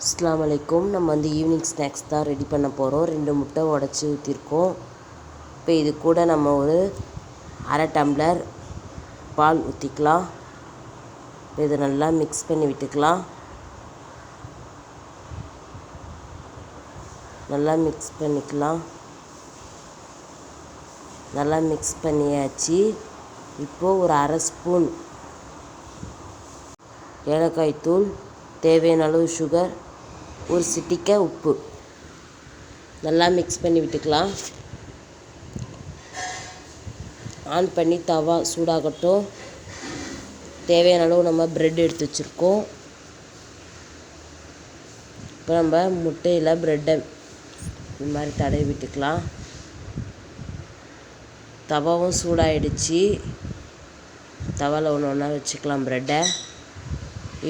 அஸ்ஸலாமு அலைக்கும். நம்ம ஈவினிங் ஸ்நாக்ஸ் தான் ரெடி பண்ண போகிறோம். 2 முட்டை உடச்சி ஊற்றிருக்கோம். இப்போ இது கூட நம்ம ஒரு அரை டம்ளர் பால் ஊற்றிக்கலாம். இதை நல்லா மிக்ஸ் பண்ணி விட்டுக்கலாம். நல்லா மிக்ஸ் பண்ணிக்கலாம். நல்லா மிக்ஸ் பண்ணியாச்சு. இப்போது ஒரு அரை ஸ்பூன் ஏலக்காய் தூள், தேவையான அளவு சுகர், ஒரு சிட்டிகை உப்பு நல்லா மிக்ஸ் பண்ணி விட்டுக்கலாம். ஆன் பண்ணி தவா சூடாகட்டும். தேவையான அளவு நம்ம ப்ரெட் எடுத்து வச்சுருக்கோம். இப்போ நம்ம முட்டையில் ப்ரெட்டை இது மாதிரி தடவி விட்டுக்கலாம். தவாவும் சூடாகிடுச்சு. தவாவில் ஒன்று ஒன்றா வச்சுக்கலாம் ப்ரெட்டை.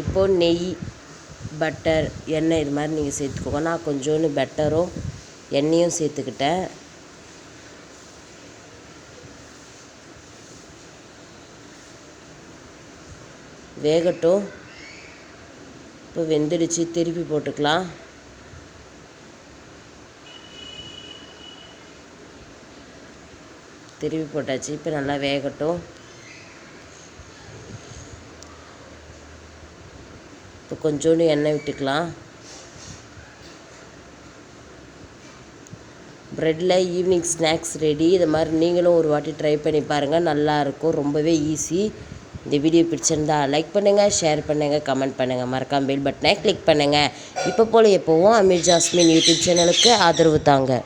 இப்போது நெய், பட்டர், எண்ணெய் இது மாதிரி நீங்கள் சேர்த்துக்கோங்க. நான் கொஞ்சோண்டு பட்டரும் எண்ணெயும் சேர்த்துக்கிட்டேன். வேகட்டும். இப்போ வெந்துடுச்சு. திருப்பி போட்டுக்கலாம். திருப்பி போட்டாச்சு. இப்போ நல்லா வேகட்டும். இப்போ கொஞ்சோண்டு எண்ணெய் விட்டுக்கலாம். ப்ரெட்டில் ஈவினிங் ஸ்நாக்ஸ் ரெடி. இது மாதிரி நீங்களும் ஒரு வாட்டி ட்ரை பண்ணி பாருங்கள். நல்லாயிருக்கும். ரொம்பவே ஈஸி. இந்த வீடியோ பிடிச்சிருந்தா லைக் பண்ணுங்கள், ஷேர் பண்ணுங்கள், கமெண்ட் பண்ணுங்கள். மறக்காம பெல் பட்டனை கிளிக் பண்ணுங்கள். இப்போ போல் எப்போவும் அமீர் ஜாஸ்மின் யூடியூப் சேனலுக்கு ஆதரவு தாங்க.